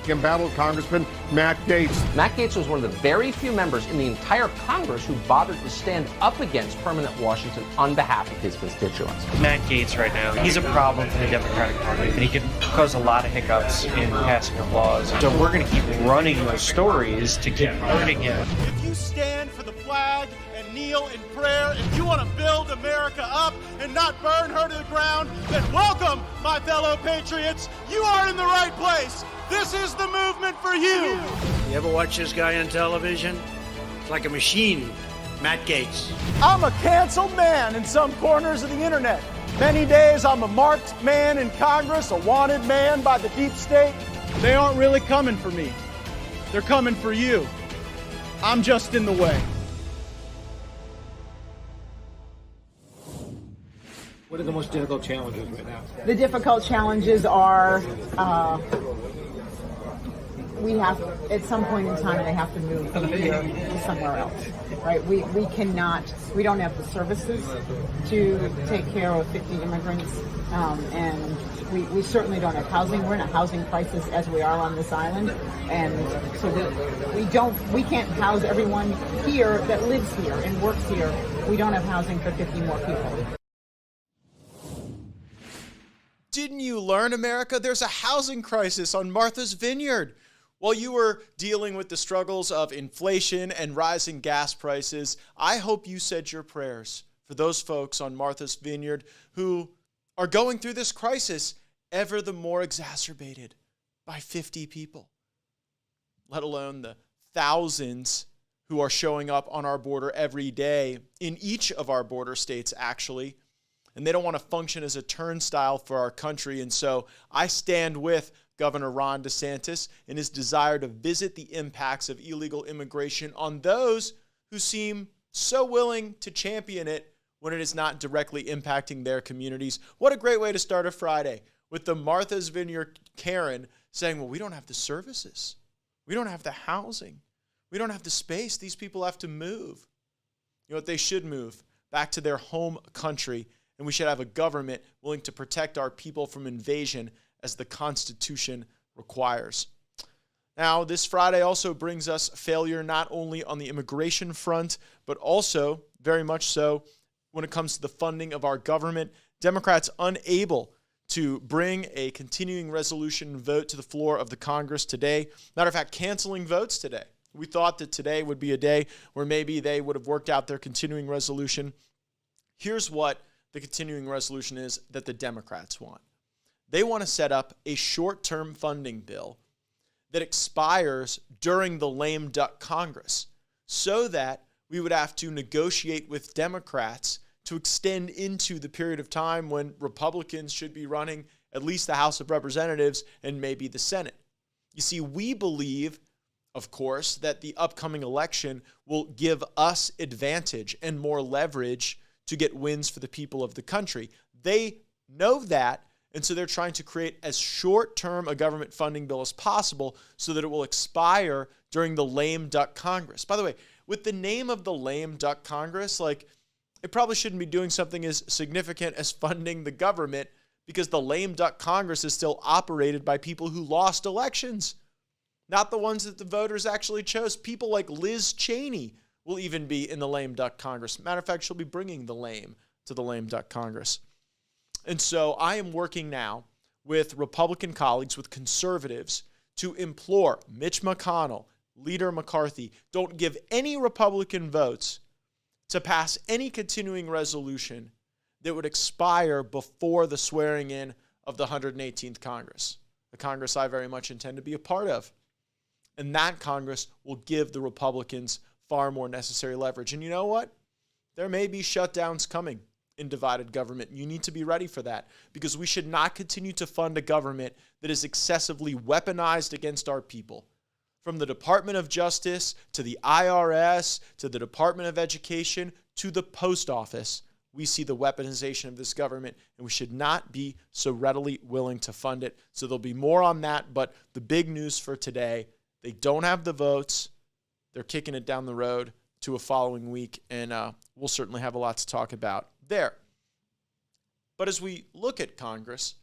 embattled Congressman Matt Gaetz. Matt Gaetz was one of the very few members in the entire Congress who bothered to stand up against permanent Washington on behalf of his constituents. Matt Gaetz right now, he's a problem for the Democratic Party, and he could cause a lot of hiccups in passing of laws. So we're going to keep running those stories to keep hurting him. If you stand for the flag and kneel in prayer, if you want to build America up and not burn her to the ground, then welcome, my fellow patriots. You are in the right place. This is the movement for you. You ever watch this guy on television? It's like a machine. Matt Gaetz. I'm a canceled man in some corners of the internet. Many days I'm a marked man in Congress, a wanted man by the deep state. They aren't really coming for me. They're coming for you. I'm just in the way. What are the most difficult challenges right now? The difficult challenges are we have, at some point in time, they have to move from here to somewhere else, right? We don't have the services to take care of 50 immigrants, and we certainly don't have housing. We're in a housing crisis as we are on this island, and so we can't house everyone here that lives here and works here. We don't have housing for 50 more people. Didn't you learn, America? There's a housing crisis on Martha's Vineyard. While you were dealing with the struggles of inflation and rising gas prices, I hope you said your prayers for those folks on Martha's Vineyard who are going through this crisis ever the more exacerbated by 50 people, let alone the thousands who are showing up on our border every day in each of our border states, actually. And they don't want to function as a turnstile for our country. And so I stand with Governor Ron DeSantis in his desire to visit the impacts of illegal immigration on those who seem so willing to champion it when it is not directly impacting their communities. What a great way to start a Friday with the Martha's Vineyard Karen saying, well, we don't have the services. We don't have the housing. We don't have the space. These people have to move. You know what? They should move back to their home country. And we should have a government willing to protect our people from invasion as the Constitution requires. Now, this Friday also brings us failure not only on the immigration front, but also, very much so, when it comes to the funding of our government. Democrats unable to bring a continuing resolution vote to the floor of the Congress today. Matter of fact, canceling votes today. We thought that today would be a day where maybe they would have worked out their continuing resolution. Here's what the continuing resolution is that the Democrats want. They want to set up a short-term funding bill that expires during the lame duck Congress so that we would have to negotiate with Democrats to extend into the period of time when Republicans should be running at least the House of Representatives and maybe the Senate. You see, we believe, of course, that the upcoming election will give us advantage and more leverage to get wins for the people of the country. They know that, and so they're trying to create as short-term a government funding bill as possible so that it will expire during the lame duck Congress. By the way, with the name of the lame duck Congress, it probably shouldn't be doing something as significant as funding the government because the lame duck Congress is still operated by people who lost elections, not the ones that the voters actually chose. People like Liz Cheney will even be in the lame duck Congress. Matter of fact, she'll be bringing the lame to the lame duck Congress. And so I am working now with Republican colleagues, with conservatives, to implore Mitch McConnell, Leader McCarthy, don't give any Republican votes to pass any continuing resolution that would expire before the swearing in of the 118th Congress, a Congress I very much intend to be a part of. And that Congress will give the Republicans far more necessary leverage. And you know what? There may be shutdowns coming in divided government. You need to be ready for that because we should not continue to fund a government that is excessively weaponized against our people. From the Department of Justice to the IRS to the Department of Education to the Post Office, we see the weaponization of this government, and we should not be so readily willing to fund it. So there'll be more on that, but the big news for today, they don't have the votes. They're kicking it down the road to a following week, and we'll certainly have a lot to talk about there. But as we look at Congress,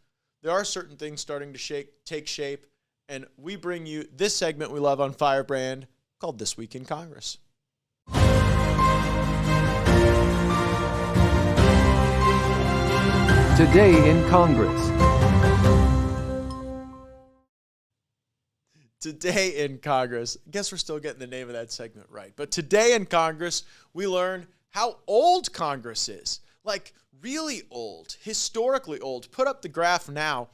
there are certain things starting to take shape, and we bring you this segment we love on Firebrand called This Week in Congress. Today in Congress. Today in Congress. I guess we're still getting the name of that segment right. But today in Congress, we learn how old Congress is. Like, really old, historically old. Put up the graph now.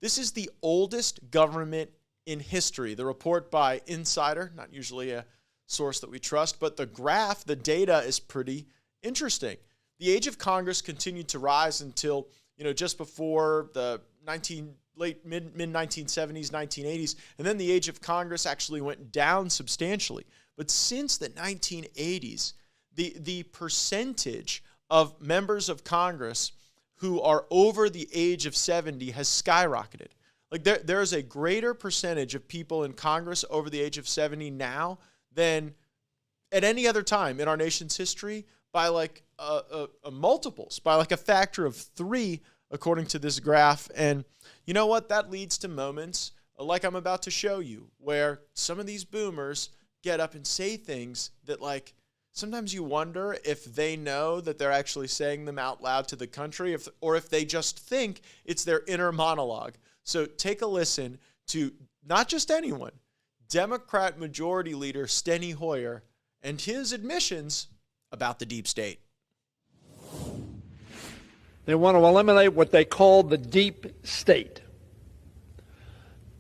This is the oldest government in history. The report by Insider, not usually a source that we trust, but the graph, the data is pretty interesting. The age of Congress continued to rise until, just before the mid-1970s, 1980s, and then the age of Congress actually went down substantially. But since the 1980s, the percentage of members of Congress who are over the age of 70 has skyrocketed. Like there is a greater percentage of people in Congress over the age of 70 now than at any other time in our nation's history by like multiples, by like a factor of 3, according to this graph. And you know what? That leads to moments like I'm about to show you, where some of these boomers get up and say things that, like, sometimes you wonder if they know that they're actually saying them out loud to the country, or if they just think it's their inner monologue. So take a listen to not just anyone, Democrat Majority Leader Steny Hoyer and his admissions about the deep state. They want to eliminate what they call the deep state.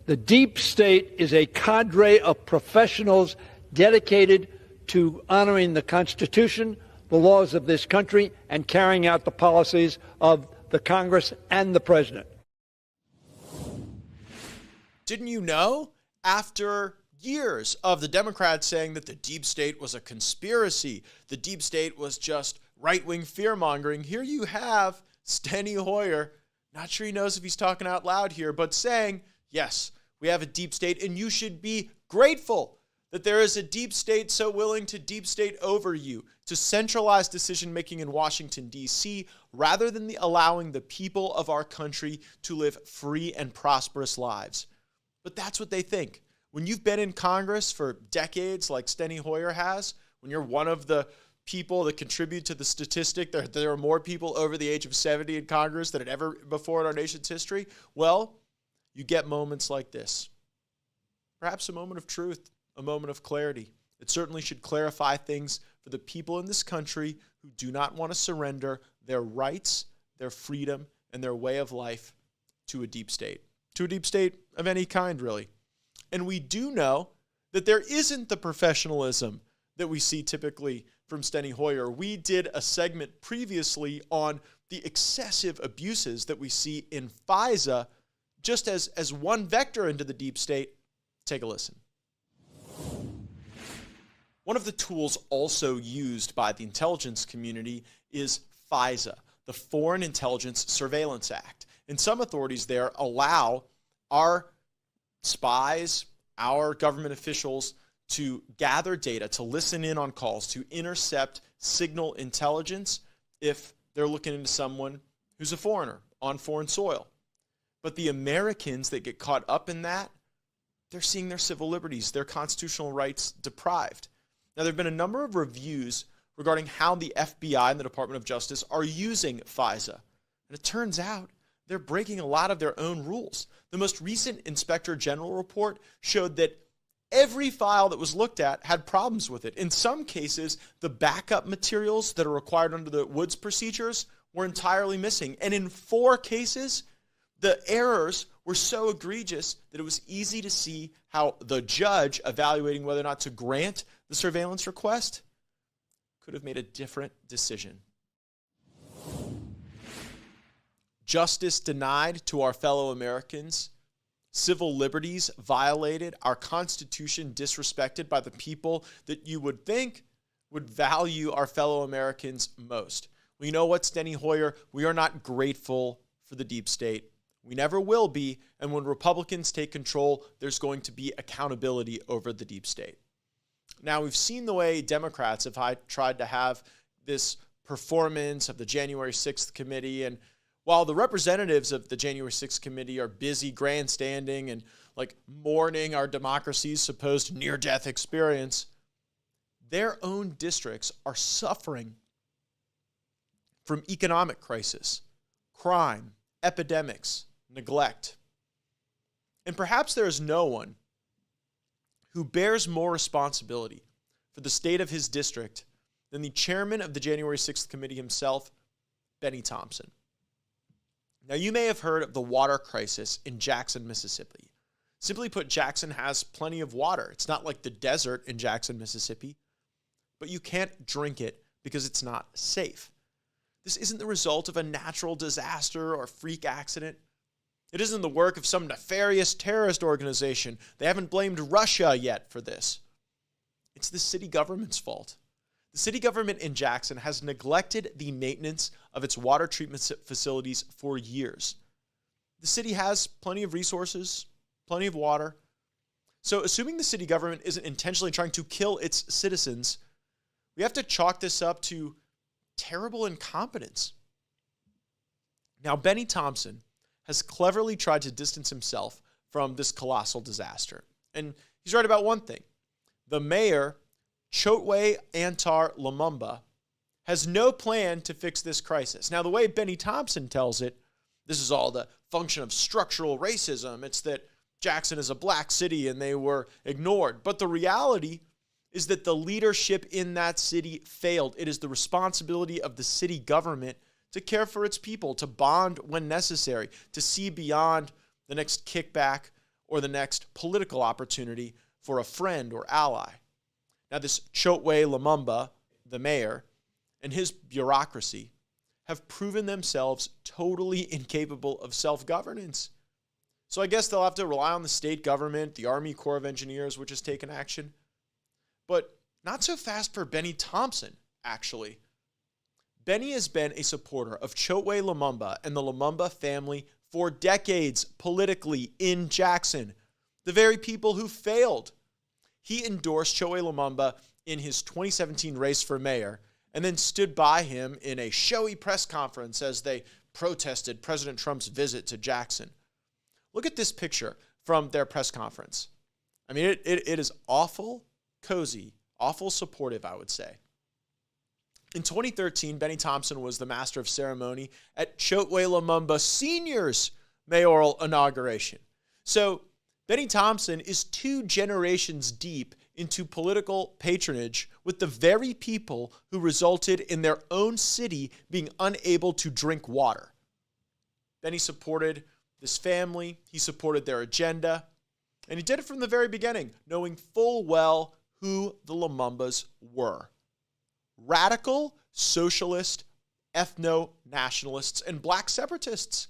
The deep state is a cadre of professionals dedicated to honoring the Constitution, the laws of this country, and carrying out the policies of the Congress and the President. Didn't you know? After years of the Democrats saying that the deep state was a conspiracy, the deep state was just right-wing fear-mongering, here you have Steny Hoyer, not sure he knows if he's talking out loud here, but saying, yes, we have a deep state, and you should be grateful that there is a deep state so willing to deep state over you, to centralize decision-making in Washington, D.C., rather than allowing the people of our country to live free and prosperous lives. But that's what they think. When you've been in Congress for decades, like Steny Hoyer has, when you're one of the people that contribute to the statistic that there are more people over the age of 70 in Congress than ever before in our nation's history, well, you get moments like this. Perhaps a moment of truth, a moment of clarity. It certainly should clarify things for the people in this country who do not want to surrender their rights, their freedom, and their way of life to a deep state of any kind, really. And we do know that there isn't the professionalism that we see typically from Steny Hoyer. We did a segment previously on the excessive abuses that we see in FISA, just as one vector into the deep state. Take a listen. One of the tools also used by the intelligence community is FISA, the Foreign Intelligence Surveillance Act. And some authorities there allow our spies, our government officials, to gather data, to listen in on calls, to intercept signal intelligence if they're looking into someone who's a foreigner on foreign soil. But the Americans that get caught up in that, they're seeing their civil liberties, their constitutional rights deprived. Now, there have been a number of reviews regarding how the FBI and the Department of Justice are using FISA. And it turns out they're breaking a lot of their own rules. The most recent Inspector General report showed that every file that was looked at had problems with it. In some cases, the backup materials that are required under the Woods procedures were entirely missing. And in 4 cases, the errors were so egregious that it was easy to see how the judge evaluating whether or not to grant the surveillance request could have made a different decision. Justice denied to our fellow Americans, civil liberties violated, our Constitution disrespected by the people that you would think would value our fellow Americans most. Well, you know what, Steny Hoyer? We are not grateful for the deep state. We never will be, and when Republicans take control, there's going to be accountability over the deep state. Now, we've seen the way Democrats have tried to have this performance of the January 6th committee, and while the representatives of the January 6th committee are busy grandstanding and like mourning our democracy's supposed near-death experience, their own districts are suffering from economic crisis, crime, epidemics, neglect. And perhaps there is no one who bears more responsibility for the state of his district than the chairman of the January 6th committee himself, Bennie Thompson. Now, you may have heard of the water crisis in Jackson, Mississippi. Simply put, Jackson has plenty of water. It's not like the desert in Jackson, Mississippi, but you can't drink it because it's not safe. This isn't the result of a natural disaster or freak accident. It isn't the work of some nefarious terrorist organization. They haven't blamed Russia yet for this. It's the city government's fault. The city government in Jackson has neglected the maintenance of its water treatment facilities for years. The city has plenty of resources, plenty of water. So assuming the city government isn't intentionally trying to kill its citizens, we have to chalk this up to terrible incompetence. Now, Bennie Thompson has cleverly tried to distance himself from this colossal disaster. And he's right about one thing. The mayor, Chotwe Antar Lumumba, has no plan to fix this crisis. Now, the way Bennie Thompson tells it, this is all the function of structural racism. It's that Jackson is a black city and they were ignored. But the reality is that the leadership in that city failed. It is the responsibility of the city government to care for its people, to bond when necessary, to see beyond the next kickback or the next political opportunity for a friend or ally. Now, this Chotwe Lumumba, the mayor, and his bureaucracy have proven themselves totally incapable of self-governance. So I guess they'll have to rely on the state government, the Army Corps of Engineers, which has taken action. But not so fast for Bennie Thompson, actually. Bennie has been a supporter of Chotwe Lumumba and the Lumumba family for decades politically in Jackson, the very people who failed. He endorsed Chotwe Lumumba in his 2017 race for mayor and then stood by him in a showy press conference as they protested President Trump's visit to Jackson. Look at this picture from their press conference. I mean, it is awful cozy, awful supportive, I would say. In 2013, Bennie Thompson was the master of ceremony at Chotwe Lumumba Sr.'s mayoral inauguration. So Bennie Thompson is 2 generations deep into political patronage with the very people who resulted in their own city being unable to drink water. Bennie supported this family, he supported their agenda, and he did it from the very beginning, knowing full well who the Lumumbas were. Radical, socialist, ethno-nationalists, and black separatists.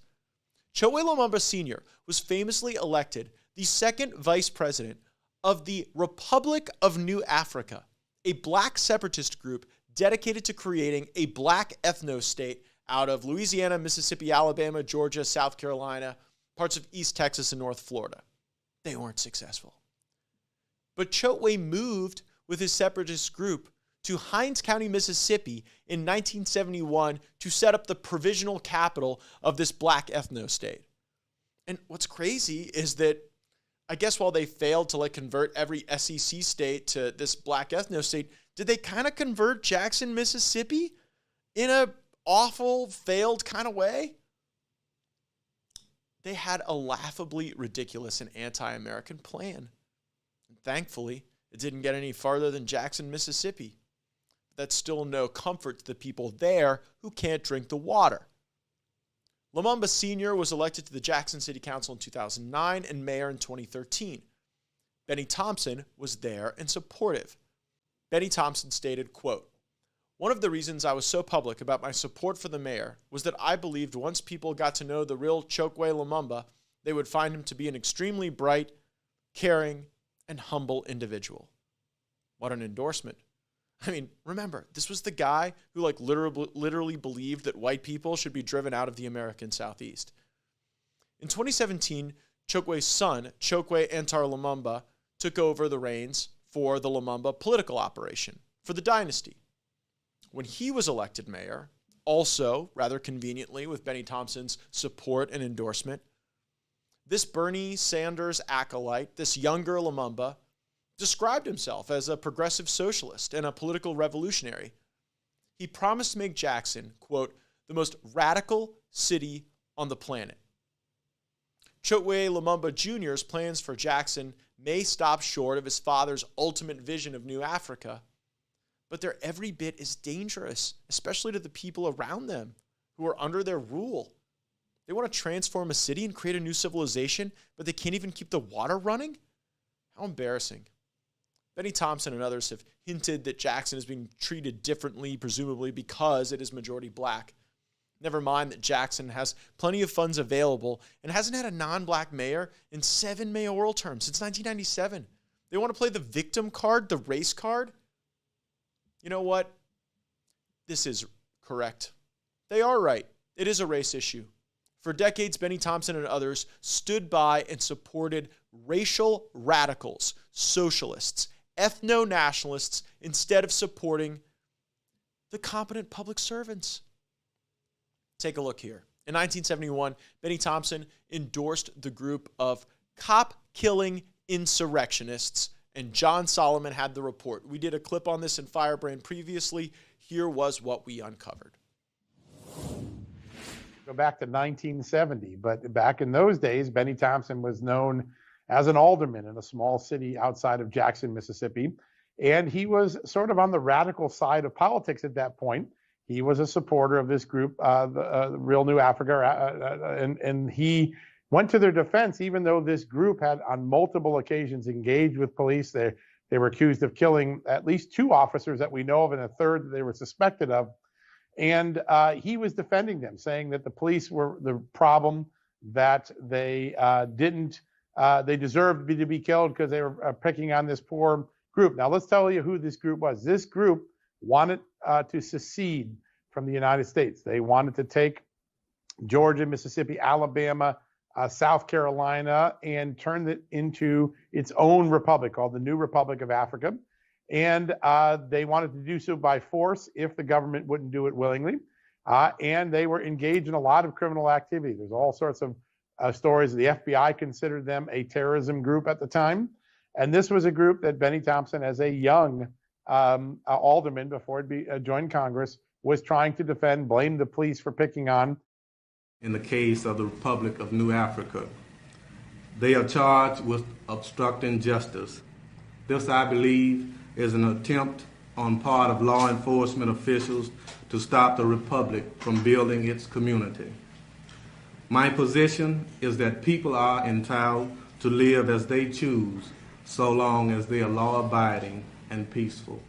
Chotwe Lumumba Sr. was famously elected the second vice president of the Republic of New Africa, a black separatist group dedicated to creating a black ethno-state out of Louisiana, Mississippi, Alabama, Georgia, South Carolina, parts of East Texas, and North Florida. They weren't successful. But Chotwe moved with his separatist group to Hinds County, Mississippi in 1971 to set up the provisional capital of this black ethno-state. And what's crazy is that I guess while they failed to convert every SEC state to this black ethno-state, did they kind of convert Jackson, Mississippi in a awful, failed kind of way? They had a laughably ridiculous and anti-American plan. And thankfully, it didn't get any farther than Jackson, Mississippi. That's still no comfort to the people there who can't drink the water. Lumumba Sr. was elected to the Jackson City Council in 2009 and mayor in 2013. Bennie Thompson was there and supportive. Bennie Thompson stated, quote, "One of the reasons I was so public about my support for the mayor was that I believed once people got to know the real Chotwe Lumumba, they would find him to be an extremely bright, caring, and humble individual." What an endorsement. I mean, remember, this was the guy who literally believed that white people should be driven out of the American Southeast. In 2017, Chokwe's son, Chotwe Antar Lumumba, took over the reins for the Lumumba political operation, for the dynasty. When he was elected mayor, also rather conveniently with Bennie Thompson's support and endorsement, This Bernie Sanders acolyte, this younger Lumumba, described himself as a progressive socialist and a political revolutionary. He promised to make Jackson, quote, the most radical city on the planet. Chokwe Lumumba Jr.'s plans for Jackson may stop short of his father's ultimate vision of New Africa, but they're every bit as dangerous, especially to the people around them who are under their rule. They want to transform a city and create a new civilization, but they can't even keep the water running? How embarrassing. Bennie Thompson and others have hinted that Jackson is being treated differently, presumably because it is majority black. Never mind that Jackson has plenty of funds available and hasn't had a non-black mayor in 7 mayoral terms since 1997. They want to play the victim card, the race card. You know what? This is correct. They are right. It is a race issue. For decades, Bennie Thompson and others stood by and supported racial radicals, socialists, ethno-nationalists, instead of supporting the competent public servants. Take a look here. In 1971, Bennie Thompson endorsed the group of cop-killing insurrectionists, and John Solomon had the report. We did a clip on this in Firebrand previously. Here was what we uncovered. Go back to 1970, but back in those days, Bennie Thompson was known as an alderman in a small city outside of Jackson, Mississippi, and he was sort of on the radical side of politics at that point. He was a supporter of this group, the Real New Africa, and he went to their defense, even though this group had on multiple occasions engaged with police. They were accused of killing at least 2 officers that we know of and a third that they were suspected of. And he was defending them, saying that the police were the problem, that they they deserved to be killed because they were picking on this poor group. Now, let's tell you who this group was. This group wanted to secede from the United States. They wanted to take Georgia, Mississippi, Alabama, South Carolina, and turn it into its own republic called the New Republic of Africa. And they wanted to do so by force if the government wouldn't do it willingly. And they were engaged in a lot of criminal activity. There's all sorts of stories. The FBI considered them a terrorism group at the time. And this was a group that Bennie Thompson, as a young alderman before he joined Congress, was trying to defend, blamed the police for picking on. In the case of the Republic of New Africa, they are charged with obstructing justice. This, I believe, is an attempt on part of law enforcement officials to stop the Republic from building its community. My position is that people are entitled to live as they choose, so long as they are law-abiding and peaceful.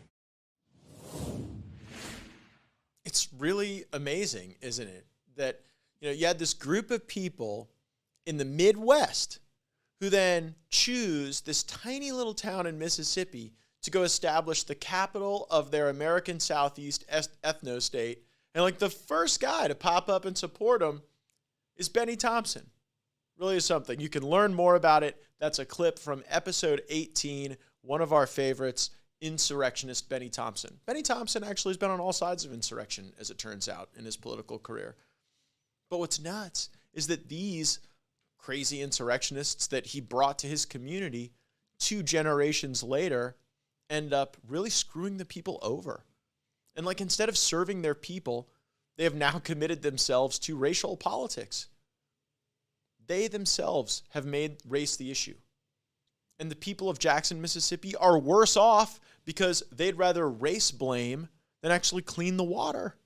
It's really amazing, isn't it, that you had this group of people in the Midwest who then choose this tiny little town in Mississippi to go establish the capital of their American Southeast ethno-state. And like the first guy to pop up and support them is Bennie Thompson. Really is something. You can learn more about it. That's a clip from episode 18, one of our favorites, insurrectionist Bennie Thompson. Bennie Thompson actually has been on all sides of insurrection, as it turns out, in his political career. But what's nuts is that these crazy insurrectionists that he brought to his community 2 generations later end up really screwing the people over. And like, instead of serving their people, they have now committed themselves to racial politics. They themselves have made race the issue. And the people of Jackson, Mississippi are worse off because they'd rather race blame than actually clean the water.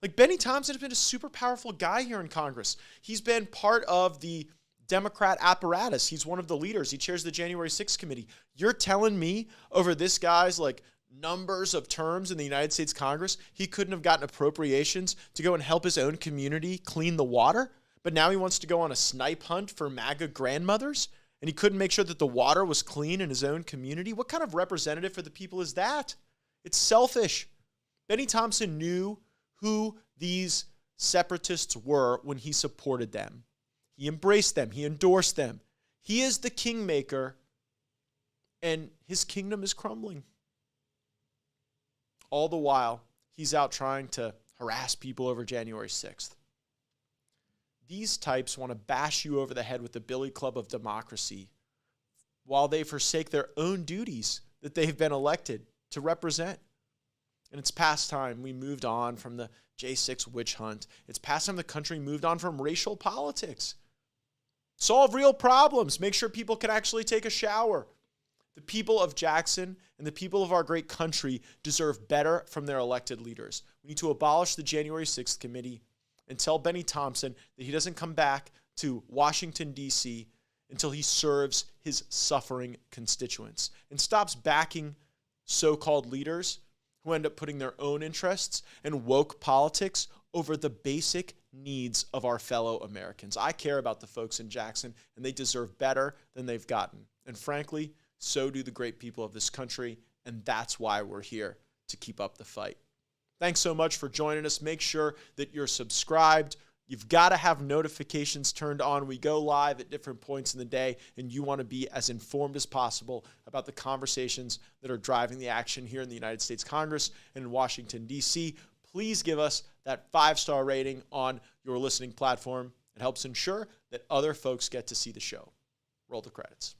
Like, Bennie Thompson has been a super powerful guy here in Congress. He's been part of the Democrat apparatus. He's one of the leaders. He chairs the January 6th committee. You're telling me over this guy's numbers of terms in the United States Congress, he couldn't have gotten appropriations to go and help his own community clean the water? But now he wants to go on a snipe hunt for MAGA grandmothers? And he couldn't make sure that the water was clean in his own community? What kind of representative for the people is that? It's selfish. Bennie Thompson knew who these separatists were when he supported them. He embraced them. He endorsed them. He is the kingmaker, and his kingdom is crumbling. All the while, he's out trying to harass people over January 6th. These types want to bash you over the head with the billy club of democracy while they forsake their own duties that they've been elected to represent. And it's past time we moved on from the J6 witch hunt. It's past time the country moved on from racial politics. Solve real problems. Make sure people can actually take a shower. The people of Jackson and the people of our great country deserve better from their elected leaders. We need to abolish the January 6th committee and tell Bennie Thompson that he doesn't come back to Washington, D.C. until he serves his suffering constituents and stops backing so-called leaders who end up putting their own interests and woke politics over the basic needs of our fellow Americans. I care about the folks in Jackson, and they deserve better than they've gotten. And frankly, so do the great people of this country, and that's why we're here, to keep up the fight. Thanks so much for joining us. Make sure that you're subscribed. You've got to have notifications turned on. We go live at different points in the day, and you want to be as informed as possible about the conversations that are driving the action here in the United States Congress and in Washington, D.C. Please give us that 5-star rating on your listening platform. It helps ensure that other folks get to see the show. Roll the credits.